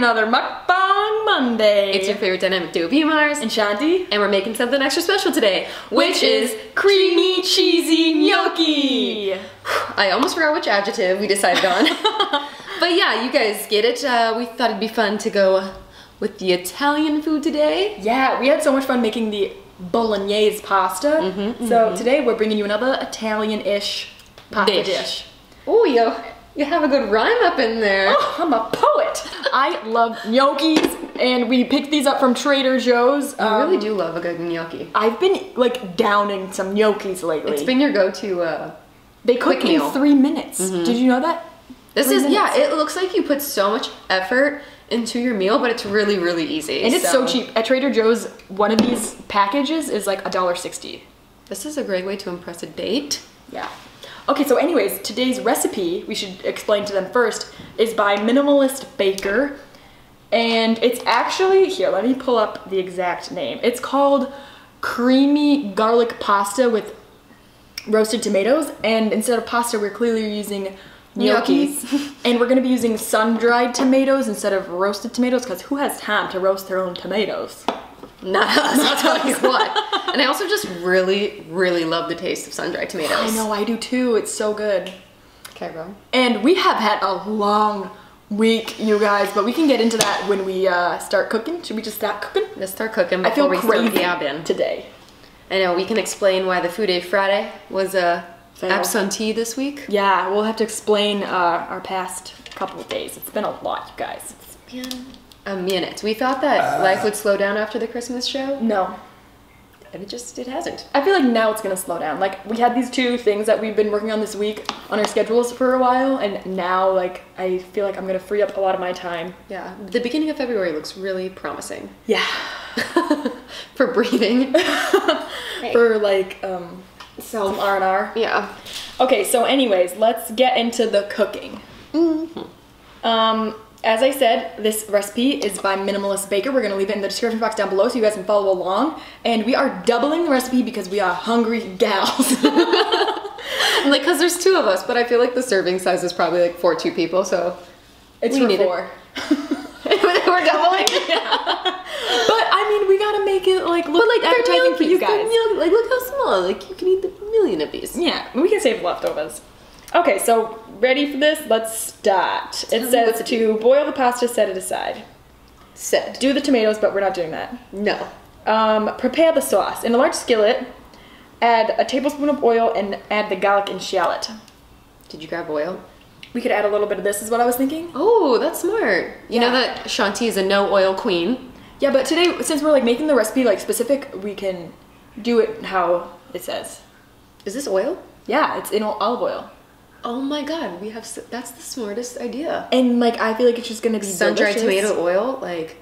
another Mukbang Monday. It's your favorite dynamic duo, BMARSZ and Shanty, and we're making something extra special today, which is creamy cheesy gnocchi. I almost forgot which adjective we decided on. But yeah, you guys get it. We thought it'd be fun to go with the Italian food today. Yeah, we had so much fun making the bolognese pasta. So today we're bringing you another Italian-ish pasta dish. Oh, you have a good rhyme up in there. Oh, I'm a poet. I love gnocchis, and we picked these up from Trader Joe's. I really do love a good gnocchi. I've been like downing some gnocchis lately. It's been your go-to They cook in 3 minutes. Did you know that? This is, yeah, it looks like you put so much effort into your meal, but it's really, really easy. And it's so cheap. At Trader Joe's, one of these packages is like $1.60. This is a great way to impress a date. Yeah. Okay, so anyways, today's recipe, we should explain to them first, is by Minimalist Baker. And it's actually, here, let me pull up the exact name. It's called creamy garlic pasta with roasted tomatoes. And instead of pasta, we're clearly using gnocchis. And we're gonna be using sun-dried tomatoes instead of roasted tomatoes, because who has time to roast their own tomatoes? Not us, I'll tell you what. And I also just really, really love the taste of sun-dried tomatoes. I know, I do too. It's so good. Okay, bro. And we have had a long week, you guys, but we can get into that when we start cooking. Should we just start cooking? Let's start cooking I feel before we crazy start in today. I know, we can explain why the Food Day Friday was absentee this week. Yeah, we'll have to explain our past couple of days. It's been a lot, you guys. It's been a minute. We thought that life would slow down after the Christmas show. No. And it hasn't. I feel like now it's gonna slow down. Like, we had these 2 things that we've been working on this week on our schedules for a while, and now, like, I feel like I'm gonna free up a lot of my time. Yeah, the beginning of February looks really promising. Yeah. For breathing. For, like, some R&R. Yeah. Okay, so anyways, let's get into the cooking. As I said, this recipe is by Minimalist Baker. We're gonna leave it in the description box down below so you guys can follow along. And we are doubling the recipe because we are hungry gals. Like, cause there's 2 of us, but I feel like the serving size is probably like for 2 people, so it's for 4. We're doubling. Yeah. But I mean, we gotta make it like look appetizing for you guys. Like, look how small. Like, you can eat a million of these. Yeah, we can save leftovers. Okay, so ready for this? Let's start. It says to boil the pasta, set it aside. Set. Do the tomatoes, but we're not doing that. No. Prepare the sauce. In a large skillet, add a tablespoon of oil and add the garlic and shallot. Did you grab oil? We could add a little bit of this, is what I was thinking. Oh, that's smart. You know that Shanti is a no oil queen. Yeah, but today, since we're like making the recipe like specific, we can do it how it says. Is this oil? Yeah, it's in olive oil. Oh my god, that's the smartest idea. And like, I feel like it's just gonna be sun-dried tomato oil, like,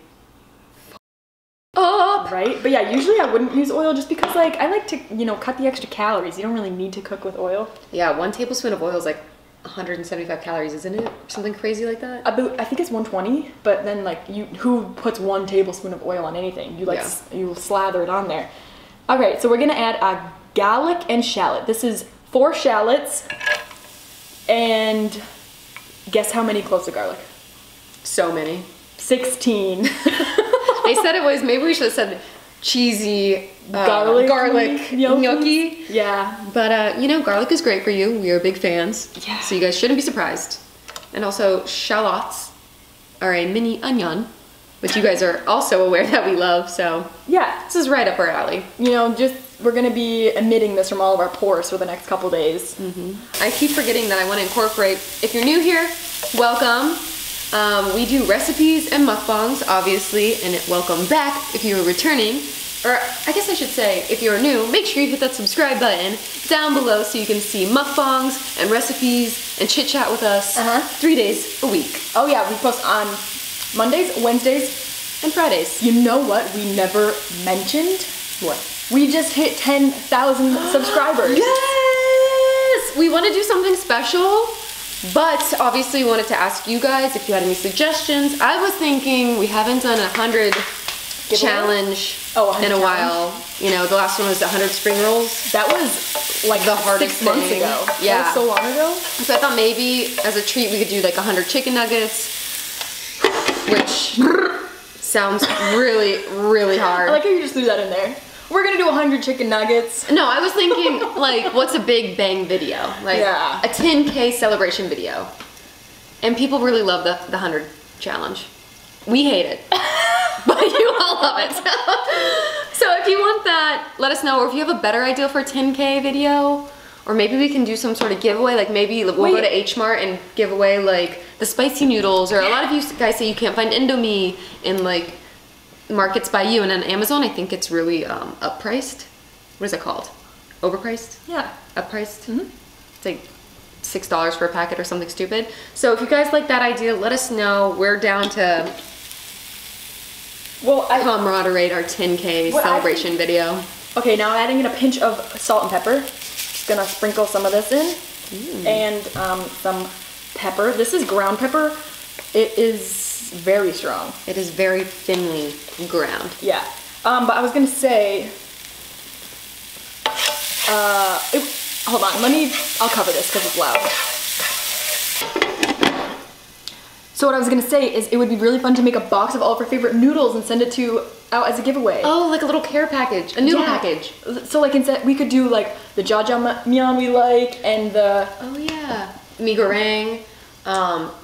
right? But yeah, usually I wouldn't use oil just because like, I like to, you know, cut the extra calories. You don't really need to cook with oil. Yeah, 1 tablespoon of oil is like 175 calories, isn't it? Or something crazy like that? I think it's 120, but then like, who puts 1 tablespoon of oil on anything? You like, you slather it on there. Okay, so we're gonna add a garlic and shallot. This is 4 shallots. And guess how many cloves of garlic? So many. 16. They said it was, maybe we should have said cheesy garlic gnocchi. Yeah. But you know, garlic is great for you. We are big fans. Yeah. So you guys shouldn't be surprised. And also, shallots are a mini onion, which you guys are also aware that we love, so yeah, this is right up our alley. You know, we're gonna be emitting this from all of our pores for the next couple days. I keep forgetting that I want to incorporate, if you're new here, welcome. We do recipes and mukbangs, obviously, and welcome back if you're returning. Or I guess I should say, if you're new, make sure you hit that subscribe button down below so you can see mukbangs and recipes and chit chat with us 3 days a week. Oh yeah, we post on Mondays, Wednesdays, and Fridays. You know what we never mentioned? What? We just hit 10,000 subscribers. Yes! We want to do something special, but obviously we wanted to ask you guys if you had any suggestions. I was thinking we haven't done 100 challenge in a while. You know, the last one was 100 spring rolls. That was like the hardest 6 months thing. ago. Yeah. That was so long ago. So I thought maybe as a treat we could do like 100 chicken nuggets, which sounds really, really hard. I like how you just threw that in there. We're gonna do 100 chicken nuggets. No, I was thinking, like, what's a big bang video? Like, yeah. A 10K celebration video. And people really love the 100 challenge. We hate it, but you all love it. So if you want that, let us know. Or if you have a better idea for a 10K video, or maybe we can do some sort of giveaway. Like maybe we'll go to H Mart and give away like the spicy noodles. Or a lot of you guys say you can't find Indomie in like markets by you, and on Amazon I think it's really uppriced. What is it called? Overpriced? Yeah. Uppriced? Mm-hmm. It's like $6 for a packet or something stupid. So if you guys like that idea, let us know. We're down to camaraderie our 10K celebration video. Okay, now I'm adding in a pinch of salt and pepper. Just gonna sprinkle some of this in. And some pepper. This is ground pepper. It is very strong. It is very thinly ground. Yeah. But I was gonna say, hold on, I'll cover this because it's loud. So what I was gonna say is it would be really fun to make a box of all of our favorite noodles and send it out as a giveaway. Oh, like a little care package, a noodle package. So like instead, we could do like the jjajangmyeon we like and the... Oh yeah. Mi goreng.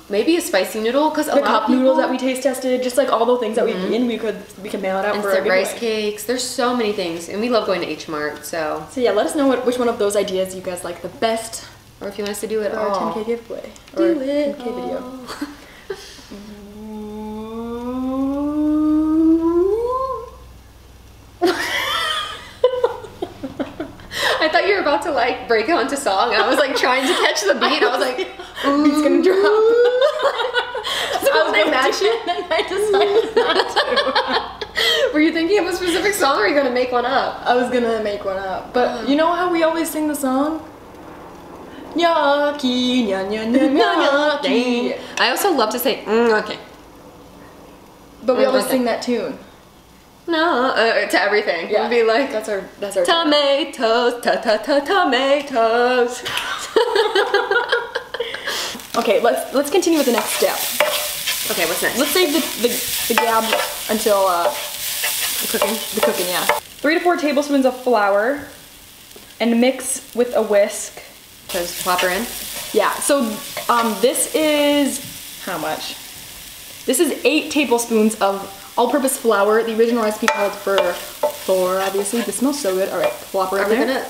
Maybe a spicy noodle, because the cup noodles that we taste tested, just like all the things that we've eaten, we can mail it out for a giveaway. Rice cakes. There's so many things, and we love going to H Mart. So yeah, let us know which one of those ideas you guys like the best, or if you want us to do it for all. our 10K giveaway Do or it 10K video. I thought you were about to like break out into song, and I was like trying to catch the beat. I was like, beat's gonna drop. I was gonna match it, and I decided not to. Were you thinking of a specific song, or are you gonna make one up? I was gonna make one up, but you know how we always sing the song? Gnocchi, nya nya nya gnocchi. I also love to say okay, but we always sing that tune. No, to everything. Yeah. We'll be like, that's our tomatoes, tomatoes. Okay, let's continue with the next step. Okay, what's next? Let's save the gab until the cooking. Yeah. 3 to 4 tablespoons of flour, and mix with a whisk. Just plop her in. Yeah. So this is how much? This is 8 tablespoons of all-purpose flour. The original recipe called for 4, obviously. This smells so good. All right, plop her in there.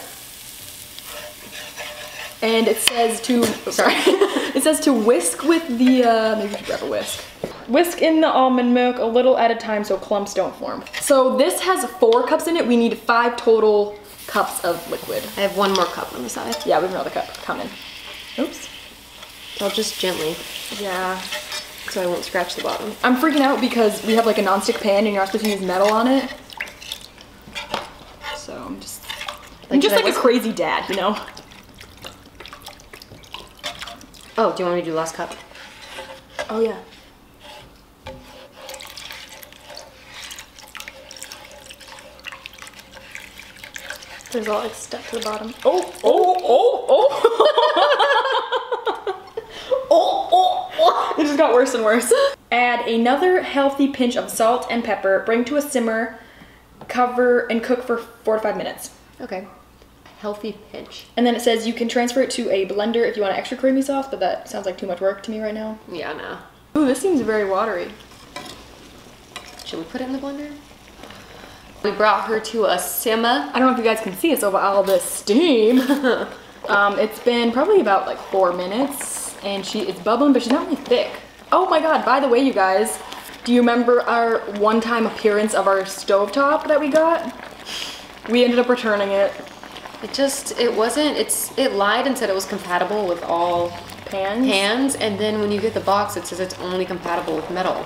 And it says to, it says to whisk with the, maybe you should grab a whisk. Whisk in the almond milk a little at a time so clumps don't form. So this has 4 cups in it. We need 5 total cups of liquid. I have 1 more cup on the side. Yeah, we have another cup coming. Oops. I'll just gently. Yeah. So I won't scratch the bottom. I'm freaking out because we have like a nonstick pan and you're not supposed to use metal on it. So I'm just like a crazy dad, you know? Oh, do you want me to do the last cup? Oh yeah. There's all like stuck to the bottom. Oh. It just got worse and worse. Add another healthy pinch of salt and pepper. Bring to a simmer. Cover and cook for 4 to 5 minutes. Okay. Healthy pinch. And then it says you can transfer it to a blender if you want an extra creamy sauce, but that sounds like too much work to me right now. Yeah, no. Ooh, this seems very watery. Should we put it in the blender? We brought her to a simmer. I don't know if you guys can see it over all this steam. It's been probably about like 4 minutes. And it's bubbling, but she's not really thick. Oh my god, by the way, you guys, do you remember our one-time appearance of our stovetop that we got? We ended up returning it. It lied and said it was compatible with all pans, and then when you get the box, it says it's only compatible with metal.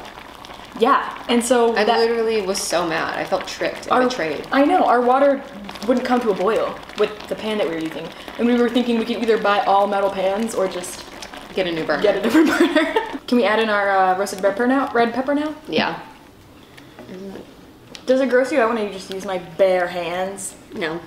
Yeah, and so I literally was so mad. I felt tricked and betrayed. I know, our water wouldn't come to a boil with the pan that we were using. And we were thinking we could either buy all metal pans or just get a new burner. Get a different burner. Can we add in our roasted red pepper now? Yeah. Does it gross you out when I just use my bare hands? No.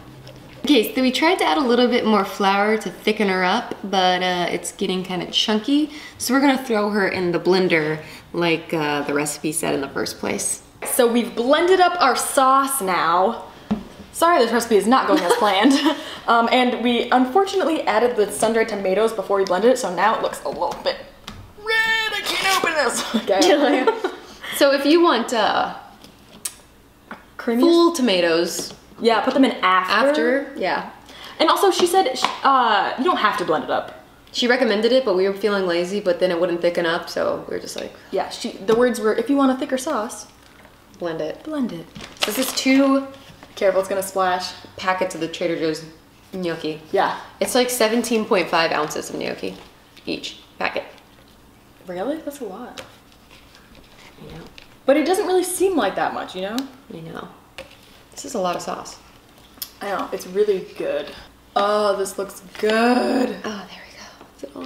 Okay, so we tried to add a little bit more flour to thicken her up, but it's getting kind of chunky. So we're gonna throw her in the blender like the recipe said in the first place. So we've blended up our sauce now. Sorry, this recipe is not going as planned. And we unfortunately added the sun-dried tomatoes before we blended it, so now it looks a little bit red. I can't open this. Okay. So if you want full tomatoes, yeah, put them in after. Yeah. And also she said you don't have to blend it up. She recommended it, but we were feeling lazy, but then it wouldn't thicken up, so we were just like... Yeah, the words were, if you want a thicker sauce, blend it. Blend it. So this is 2... Careful, it's gonna splash. Packets of the Trader Joe's gnocchi. Yeah. It's like 17.5 ounces of gnocchi each packet. Really? That's a lot. I know. But it doesn't really seem like that much, you know? I know. This is a lot of sauce. I know, it's really good. Oh, this looks good. Oh, there we go. Is it all?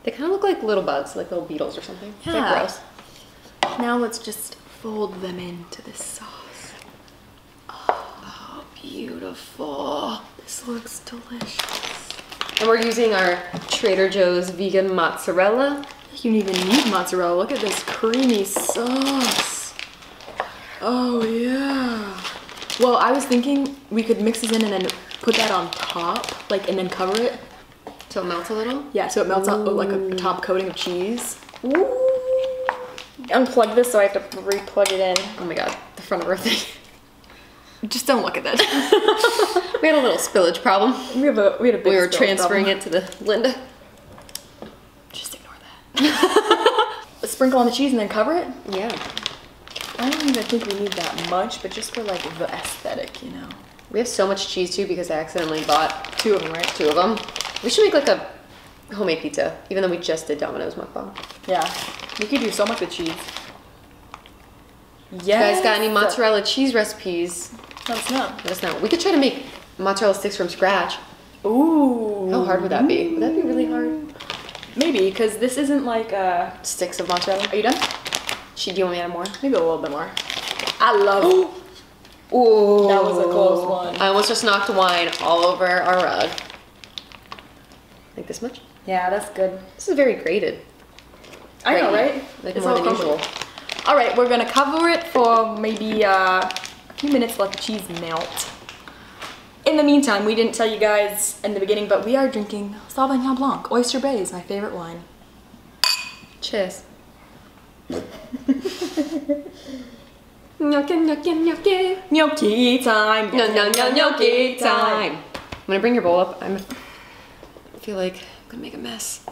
They kind of look like little bugs, like little beetles or something. Yeah. They're gross. Now let's just fold them into this sauce. Oh, beautiful. This looks delicious. And we're using our Trader Joe's vegan mozzarella. You don't even need mozzarella. Look at this creamy sauce. Oh yeah. Well, I was thinking we could mix this in and then put that on top, like, and then cover it. So it melts a little? Yeah, so it melts out like a top coating of cheese. Ooh. Unplug this so I have to re-plug it in. Oh my god, the front of our thing. Just don't look at that. We had a little spillage problem. We had a big We were spill transferring problem. it to the Linda. Just ignore that. Sprinkle on the cheese and then cover it? Yeah. I don't even think we need that much, but just for like the aesthetic, you know. We have so much cheese too because I accidentally bought 2 of them, right? 2 of them. We should make like a homemade pizza, even though we just did Domino's mukbang. Yeah, we could do so much with cheese. Yes. You guys got any mozzarella cheese recipes? Let us know. Let us know. We could try to make mozzarella sticks from scratch. Ooh. How hard would that be? Would that be really hard? Maybe, because this isn't like sticks of mozzarella. Are you done? Do you want me to add more? Maybe a little bit more. I love it. Ooh. That was a close one. I almost just knocked wine all over our rug. Like this much? Yeah, that's good. This is very grated. I know, right? Like It's more all than usual. All right, we're gonna cover it for maybe a few minutes to let the cheese melt. In the meantime, we didn't tell you guys in the beginning, but we are drinking Sauvignon Blanc. Oyster Bay is my favorite wine. Cheers. Gnocchi, gnocchi, gnocchi. Gnocchi time. No, no, no, gnocchi time. I'm gonna bring your bowl up. I feel like I'm gonna make a mess.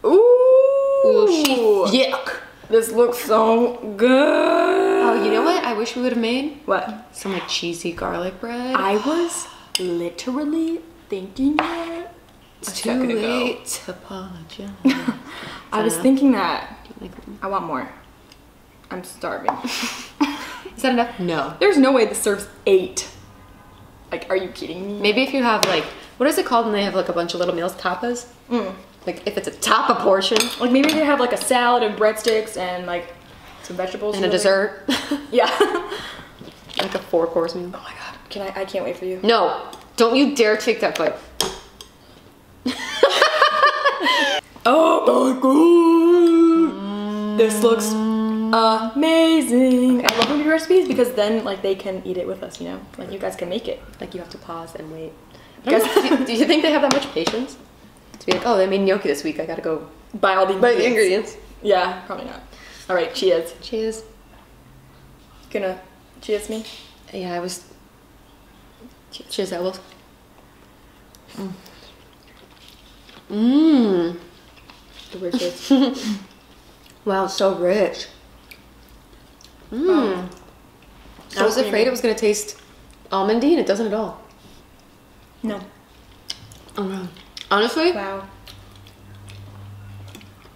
Ooh. Yuck. This looks so good. Oh, you know what? I wish we would have made What? some like cheesy garlic bread. I was literally thinking that. It's too late to apologize. I was thinking that. I want more. I'm starving. Is that enough? No. There's no way this serves 8. Like, are you kidding me? Maybe if you have like, what is it called when they have like a bunch of little meals? Tapas? Like if it's a tapa portion. Like maybe they have like a salad and breadsticks and like some vegetables. And a dessert. Yeah. Like a 4-course meal. Oh my god. I can't wait for you. No. Don't you dare take that foot. Oh my god. This looks amazing. I love when we do recipes because then like they can eat it with us, you know? Like you guys can make it. Like you have to pause and wait. Guys, Do you think they have that much patience? To be like, oh, they made gnocchi this week. I gotta go buy all the buy the ingredients. Yeah, probably not. All right, cheers. Cheers. Gonna cheers me? Yeah, I was. Cheers, Elbows. Mmm. Delicious. Wow, so rich. Mmm. I was afraid it was gonna taste almondy, and it doesn't at all. No. Oh no. Honestly, Wow.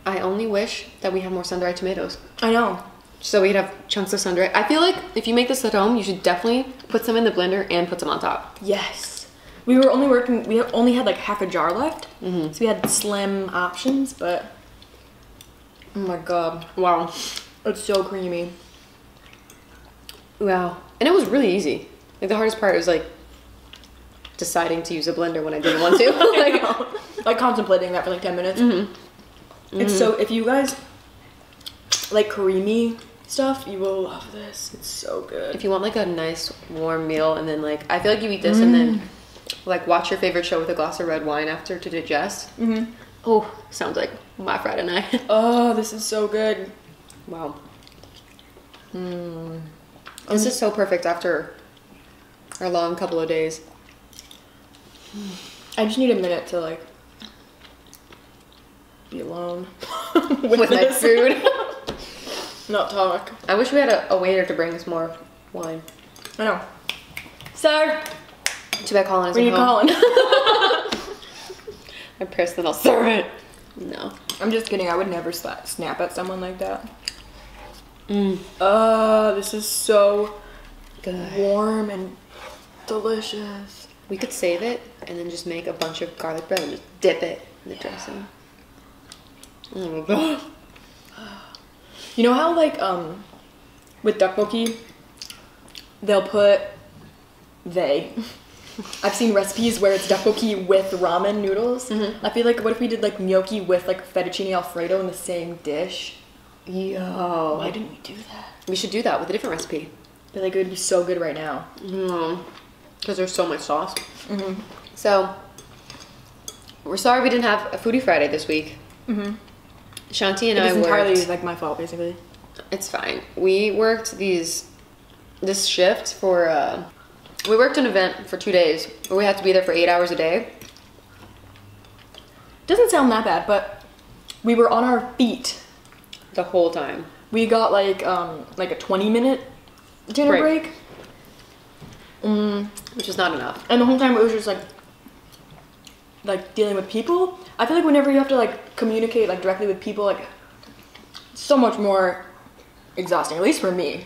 I only wish that we had more sun-dried tomatoes. I know. So we'd have chunks of sun-dried. I feel like if you make this at home, you should definitely put some in the blender and put some on top. Yes. We were only working, we only had like half a jar left. So we had slim options, but oh my god. Wow. It's so creamy. Wow. And it was really easy. Like the hardest part was like deciding to use a blender when I didn't want to. Like contemplating that for like 10 minutes. It's so, if you guys like creamy stuff, you will love this. It's so good. If you want like a nice warm meal, and then like, I feel like you eat this and then like watch your favorite show with a glass of red wine after to digest. Oh, sounds like my Friday night. Oh, this is so good. Wow. This is so perfect after our long couple of days. I just need a minute to like be alone with my food. Not talk. I wish we had a waiter to bring us more wine. I know. Sir! Too bad Colin isn't We need home. Colin. I'm pissed that I'll serve it. No. I'm just kidding. I would never snap at someone like that. This is so Good. warm and delicious. We could save it and then just make a bunch of garlic bread and just dip it in the dressing. Oh. You know how like with tteokbokki they'll put I've seen recipes where it's tteokbokki with ramen noodles. I feel like what if we did like gnocchi with like fettuccine alfredo in the same dish? Yo. Why didn't we do that? We should do that with a different recipe. I feel like it would be so good right now. Because there's so much sauce. So, we're sorry we didn't have a Foodie Friday this week. Shanti and I It's worked. entirely like my fault, basically. It's fine. We worked this shift for, we worked an event for 2 days, where we had to be there for 8 hours a day. Doesn't sound that bad, but we were on our feet The whole time. We got like a 20-minute dinner break. Which is not enough. And the whole time it was just like dealing with people. I feel like whenever you have to like communicate like directly with people, like so much more exhausting, at least for me.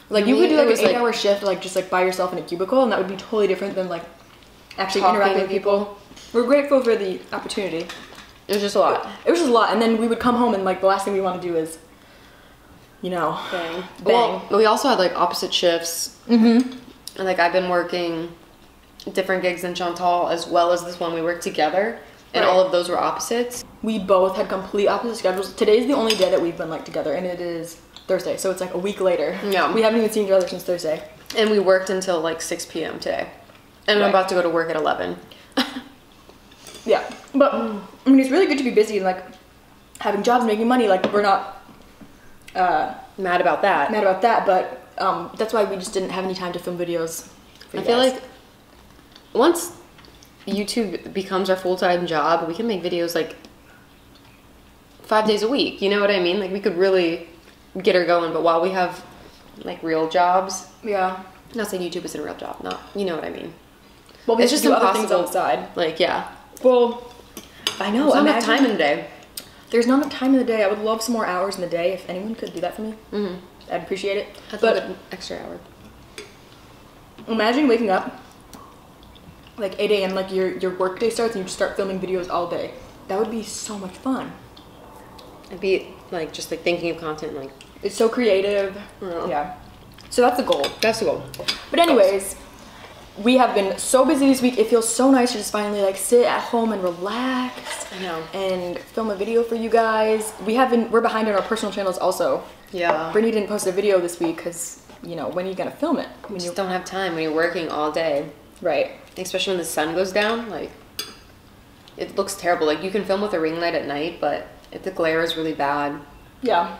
Like you could do like an 8-hour shift like just like by yourself in a cubicle, and that would be totally different than like actually interacting with people. We're grateful for the opportunity. It was just a lot. It was just a lot, and then we would come home and like the last thing we want to do is, you know, Bang. bang. Well, we also had like opposite shifts. And like I've been working different gigs than Chantal, as well as this one we worked together, and all of those were opposites. We both had complete opposite schedules. Today's the only day that we've been like together, and it is Thursday, so it's like a week later. Yeah. We haven't even seen each other since Thursday. And we worked until like 6 p.m. today. And I'm about to go to work at 11. Yeah, but I mean, it's really good to be busy and like having jobs, making money. Like we're not mad about that. But that's why we just didn't have any time to film videos. For I feel like once YouTube becomes our full-time job, we can make videos like 5 days a week. You know what I mean? Like we could really get her going. But while we have like real jobs, yeah. I'm not saying YouTube isn't a real job. Not, you know what I mean? Well, it's just do impossible. other things on the side. Like yeah. Well, I know. There's not enough time in the day. There's not enough time in the day. I would love some more hours in the day. If anyone could do that for me, I'd appreciate it. That's a good extra hour. Imagine waking up like 8 a.m. like your work day starts and you just start filming videos all day. That would be so much fun. I'd be like just like thinking of content like It's so creative. Yeah. So that's the goal. that's the goal. But anyways, we have been so busy this week. It feels so nice to just finally like sit at home and relax. I know. And film a video for you guys. We're behind on our personal channels also. Yeah. Brittany didn't post a video this week because, you know, when are you gonna film it? You just don't have time when you're working all day. Right. Especially when the sun goes down, like it looks terrible. Like you can film with a ring light at night, but if the glare is really bad. Yeah.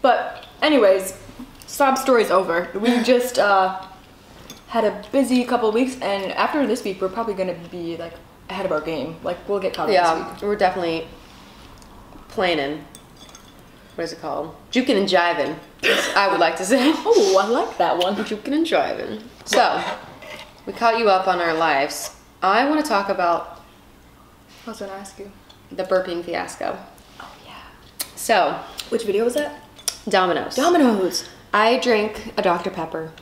But anyways, sob story's over. We just had a busy couple of weeks, and after this week, we're probably gonna be like ahead of our game. Like we'll get caught up this week. We're definitely planning. What is it called? Juking and jiving, I would like to say. Oh, I like that one. Juking and jiving. So, we caught you up on our lives. I want to talk about I was gonna ask you. the burping fiasco. Oh yeah. So, Which video was that? Domino's. Domino's. I drink a Dr. Pepper.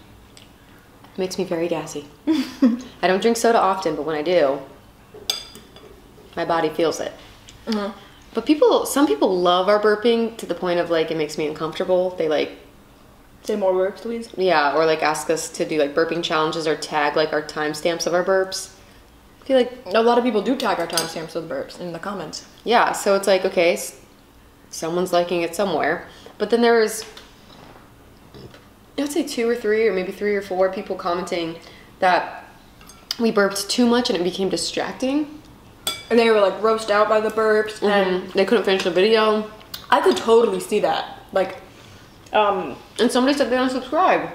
It makes me very gassy. I don't drink soda often, but when I do, my body feels it. But some people love our burping to the point of like it makes me uncomfortable. They like Say more burps, please. Yeah, or like ask us to do like burping challenges or tag like our timestamps of our burps. I feel like a lot of people do tag our timestamps with burps in the comments. Yeah, so it's like, okay, someone's liking it somewhere. But then there's, I'd say 2 or 3 or maybe 3 or 4 people commenting that we burped too much and it became distracting. And they were like roast out by the burps and they couldn't finish the video. I could totally see that. Like, and somebody said they unsubscribe.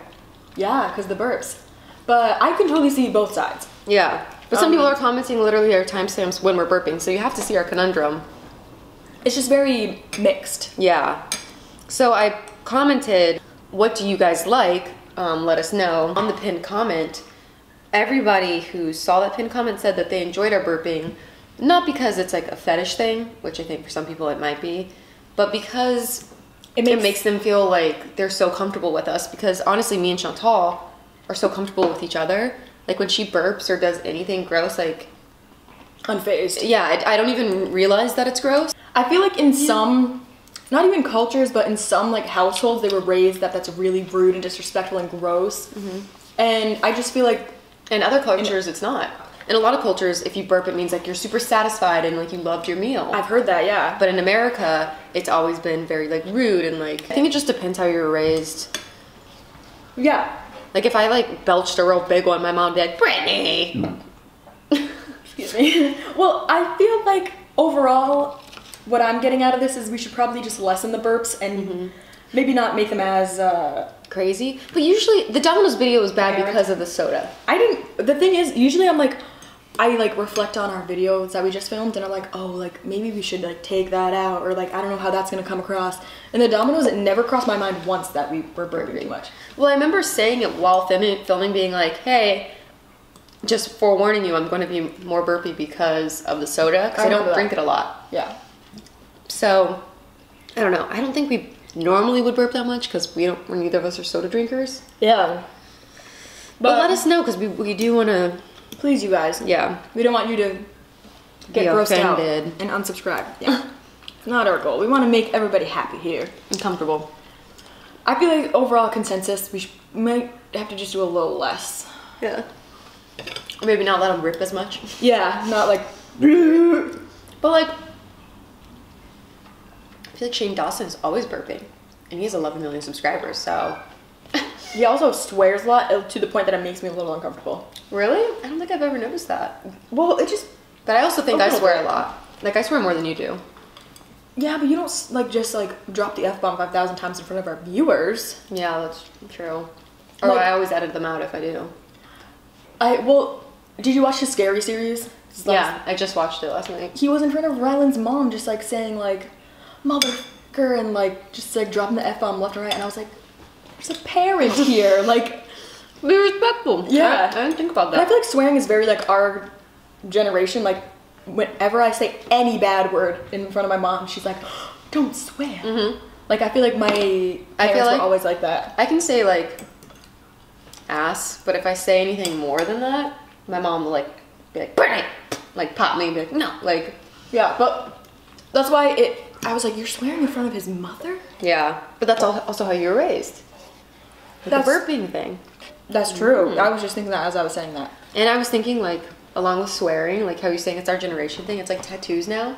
Yeah, because the burps. But I can totally see both sides. Yeah. But some people are commenting literally our timestamps when we're burping, so you have to see our conundrum. It's just very mixed. Yeah. So I commented, what do you guys like? Let us know. On the pinned comment, everybody who saw that pinned comment said that they enjoyed our burping, not because it's like a fetish thing, which I think for some people it might be, but because it makes them feel like they're so comfortable with us, because honestly, me and Chantal are so comfortable with each other. Like when she burps or does anything gross, like unfazed. Yeah, I don't even realize that it's gross. I feel like in some, not even cultures, but in some like households, they were raised that that's really rude and disrespectful and gross. And I just feel like in other cultures, it's not. In a lot of cultures, if you burp, it means like you're super satisfied and like you loved your meal. I've heard that, yeah. But in America, it's always been very like rude and like, I think it just depends how you were raised. Yeah. Like if I like belched a real big one, my mom would be like, Brittany! Excuse me. Well, I feel like overall, what I'm getting out of this is we should probably just lessen the burps and maybe not make them as crazy. But usually the Domino's video was bad because of the soda. The thing is, usually I'm like, I like reflect on our videos that we just filmed and I'm like, oh, like maybe we should like take that out, or like I don't know how that's gonna come across. And the Domino's, it never crossed my mind once that we were burping too much. Well, I remember saying it while filming, being like, hey, just forewarning you, I'm going to be more burpy because of the soda, because I don't drink it a lot. Yeah. So, I don't know. I don't think we normally would burp that much because neither of us are soda drinkers. Yeah. But let us know, because we do want to please you guys. Yeah. We don't want you to get grossed out and unsubscribe. Yeah. It's not our goal. We want to make everybody happy here. And comfortable. I feel like overall consensus, we might have to just do a little less. Yeah. Or maybe not let them rip as much. Yeah, not like... But like, I feel like Shane Dawson is always burping. And he has 11 million subscribers, so... He also swears a lot to the point that it makes me a little uncomfortable. Really? I don't think I've ever noticed that. Well, it just... But I also think I swear a lot. Like, I swear more than you do. Yeah, but you don't like just like drop the F-bomb 5,000 times in front of our viewers. Yeah, that's true. Or like, I always edit them out if I do. Well, did you watch his Scary series? Yeah, I just watched it last night. He was in front of Ryland's mom just like saying like, motherfucker, and like just like dropping the F-bomb left and right, and I was like, there's a parent here, like... Be respectful. Yeah. I didn't think about that. But I feel like swearing is very like our generation, like whenever I say any bad word in front of my mom, she's like, don't swear. Like I feel like my parents were always like that. I can say like ass, but if I say anything more than that, my mom will like be like, Brittany! Like pop me and be like, no, like... Yeah, but that's why I was like, you're swearing in front of his mother? Yeah, but that's also how you were raised. Like the burping thing. That's true. I was just thinking that as I was saying that. And I was thinking like, along with swearing, like how you're saying it's our generation thing, it's like tattoos now.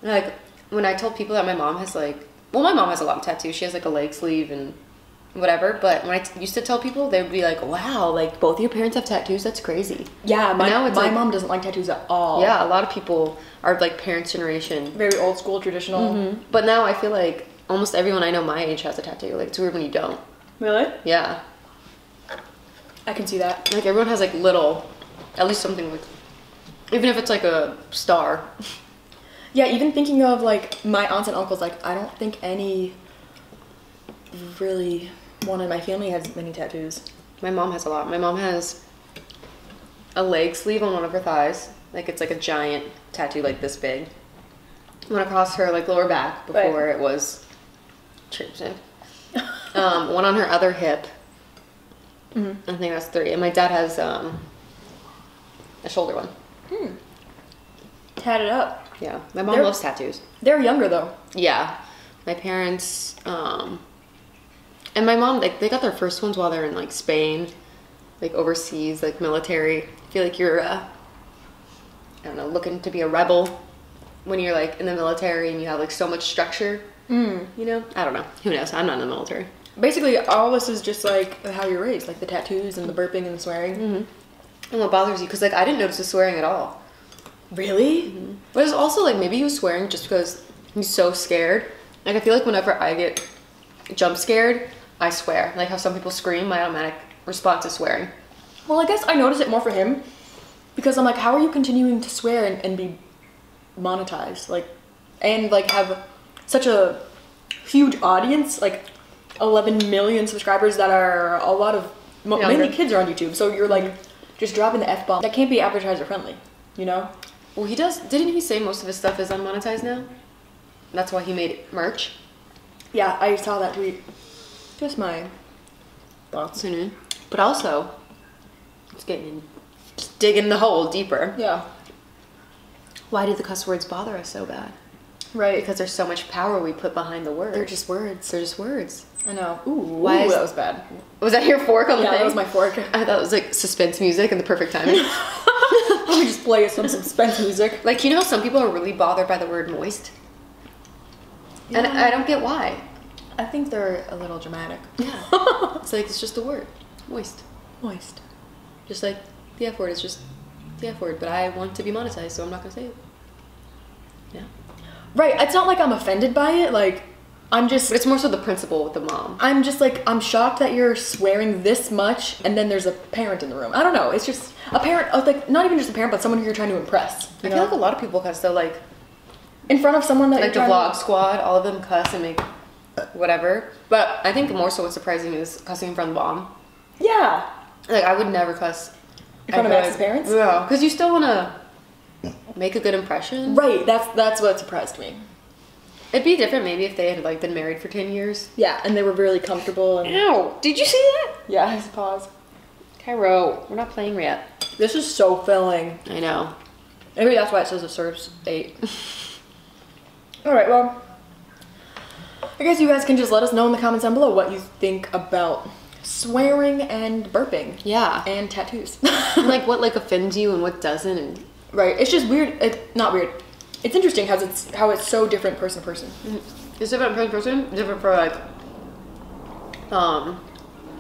Like when I told people that my mom has like, well, my mom has a lot of tattoos. She has like a leg sleeve and whatever. But when I used to tell people, they would be like, wow, like both of your parents have tattoos. That's crazy. Yeah, my mom doesn't like tattoos at all. Yeah, a lot of people are like parents' generation. Very old school, traditional. But now I feel like almost everyone I know my age has a tattoo. Like it's weird when you don't. Really? Yeah. I can see that. Like everyone has like little, at least something like, even if it's like a star. Yeah, even thinking of like my aunts and uncles, like I don't think any really one in my family has many tattoos. My mom has a lot. My mom has a leg sleeve on one of her thighs. Like it's like a giant tattoo like this big. One across her like lower back before it was trimmed. One on her other hip. I think that's 3. And my dad has a shoulder one. Tatted up. Yeah, my mom loves tattoos. They're younger though. Yeah, my parents, and And my mom, like, they got their first ones while they're in, like, Spain, like, overseas, like, military. I feel like you're, I don't know, looking to be a rebel when you're, like, in the military and you have, like, so much structure. You know? I don't know. Who knows? I'm not in the military. Basically, all this is just, like, how you're raised. Like, the tattoos and the burping and the swearing. And what bothers you? Because, like, I didn't notice the swearing at all. Really? But it's also, like, maybe he was swearing just because he's so scared. Like, I feel like whenever I get jump scared, I swear. Like how some people scream, my automatic response is swearing. Well, I guess I notice it more for him because I'm like, how are you continuing to swear and be monetized? Like, and like have such a huge audience, like 11 million subscribers that are a lot of, mainly kids are on YouTube. So you're like just dropping the F-bomb. That can't be advertiser friendly, you know? Well, he does, didn't he say most of his stuff is unmonetized now? That's why he made merch? Yeah, I saw that tweet. Just my thoughts. But also, it's getting, just digging the hole deeper. Yeah. Why do the cuss words bother us so bad? Right. Because there's so much power we put behind the word. They're just words. They're just words. I know. Ooh, why that was bad. Was that your fork on the thing? Yeah, that was my fork. I thought it was like suspense music and the perfect timing. Let me just play some suspense music. Like, you know how some people are really bothered by the word moist? Yeah. And I don't get why. I think they're a little dramatic. Yeah. It's like, it's just a word. Moist. Moist. Just like the F word is just the F word, but I want to be monetized, so I'm not going to say it. Yeah. Right. It's not like I'm offended by it. Like, I'm just... But it's more so the principle with the mom. I'm just like, I'm shocked that you're swearing this much and then there's a parent in the room. I don't know. It's just a parent, like, not even just a parent, but someone who you're trying to impress. I feel like a lot of people cuss, though, like... In front of someone that like you're the trying vlog squad, all of them cuss and make whatever. But I think more so what's surprising is cussing in front of the mom. Yeah. Like, I would never cuss in front of Max's parents? Yeah. Because you still want to make a good impression. Right. That's what surprised me. It'd be different maybe if they had, like, been married for 10 years. Yeah, and they were really comfortable. And... Ow! Did you see that? Yeah, I just paused. Cairo, we're not playing yet. This is so filling. I know. Maybe that's why it says it serves 8. Alright, well, I guess you guys can just let us know in the comments down below what you think about swearing and burping. Yeah. And tattoos. Like, what, like, offends you and what doesn't. And... Right, it's just weird. It's not weird. It's interesting how it's so different person to person. It's different person to person. Different for, like,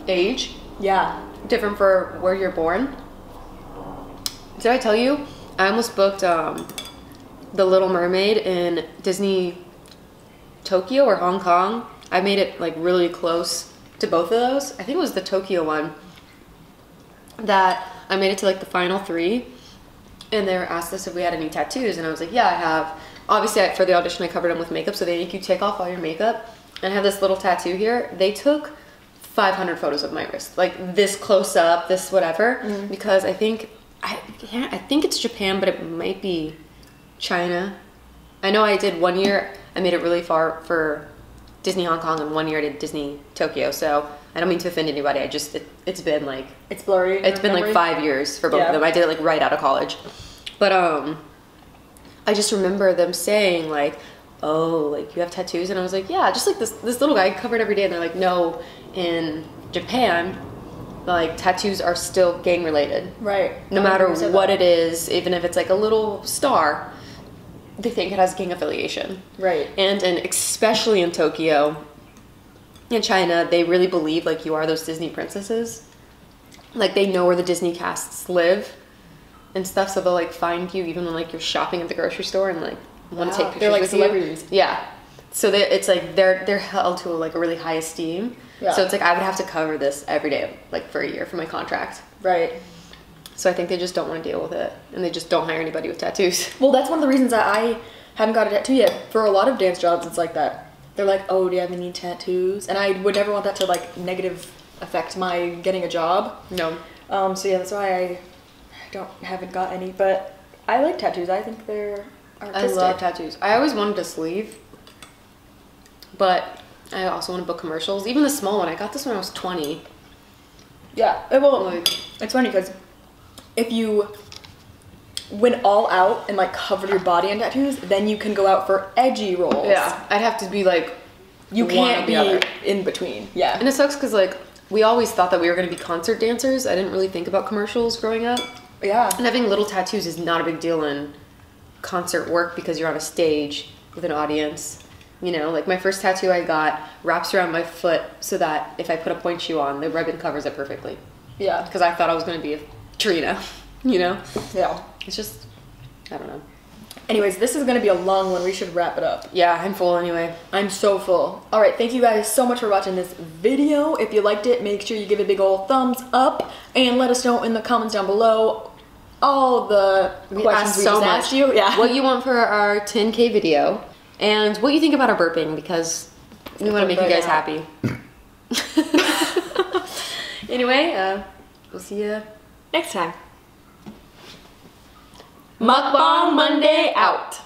age. Yeah. Different for where you're born. Did I tell you? I almost booked, The Little Mermaid in Disney Tokyo or Hong Kong. I made it like really close to both of those. I think it was the Tokyo one that I made it to like the final 3, and they asked us if we had any tattoos, and I was like, yeah, I have. Obviously, for the audition, I covered them with makeup, so they make you take off all your makeup. And I have this little tattoo here. They took 500 photos of my wrist, like this close up, this whatever, because I think it's Japan, but it might be China. I know I did 1 year, I made it really far for Disney Hong Kong, and 1 year I did Disney Tokyo, so I don't mean to offend anybody, it's been like... It's blurry. It's been like 5 years for both of them. I did it like right out of college. But I just remember them saying like, oh, like you have tattoos? And I was like, yeah, just like this little guy covered every day, and they're like, no, in Japan, like tattoos are still gang related. Right. No matter what it is, even if it's like a little star, they think it has gang affiliation. Right. And especially in Tokyo, in China, they really believe like you are those Disney princesses. Like they know where the Disney casts live and stuff, so they'll like find you even when like you're shopping at the grocery store and like want to take pictures. They're like with celebrities. You. Yeah. So it's like they're held to like a really high esteem. Yeah. So it's like I would have to cover this every day, like for a year for my contract. Right. So I think they just don't want to deal with it, and they just don't hire anybody with tattoos. Well, that's one of the reasons that I haven't got a tattoo yet. For a lot of dance jobs, it's like that. They're like, oh, do you have any tattoos? And I would never want that to like negative affect my getting a job. No. So yeah, that's why I haven't got any. But I like tattoos. I think they're artistic. I love tattoos. I always wanted a sleeve, but I also want to book commercials. Even the small one. I got this when I was 20. Yeah. Well, like, it's funny because if you went all out and like covered your body in tattoos, then you can go out for edgy roles. Yeah, I'd have to be like You one can't or be the other. in between. Yeah. And it sucks because like we always thought that we were going to be concert dancers. I didn't really think about commercials growing up. Yeah. And having little tattoos is not a big deal in concert work because you're on a stage with an audience. You know, like my first tattoo I got wraps around my foot so that if I put a point shoe on, the ribbon covers it perfectly. Yeah. Because I thought I was going to be a Trina, you know? Yeah. It's just, I don't know. Anyways, this is gonna be a long one. We should wrap it up. Yeah, I'm full anyway. I'm so full. All right, thank you guys so much for watching this video. If you liked it, make sure you give it a big old thumbs up and let us know in the comments down below all the questions we just asked you. Yeah. What you want for our 10K video and what you think about our burping because we want to make you guys happy. Anyway, we'll see you Next time. Mukbang Monday out.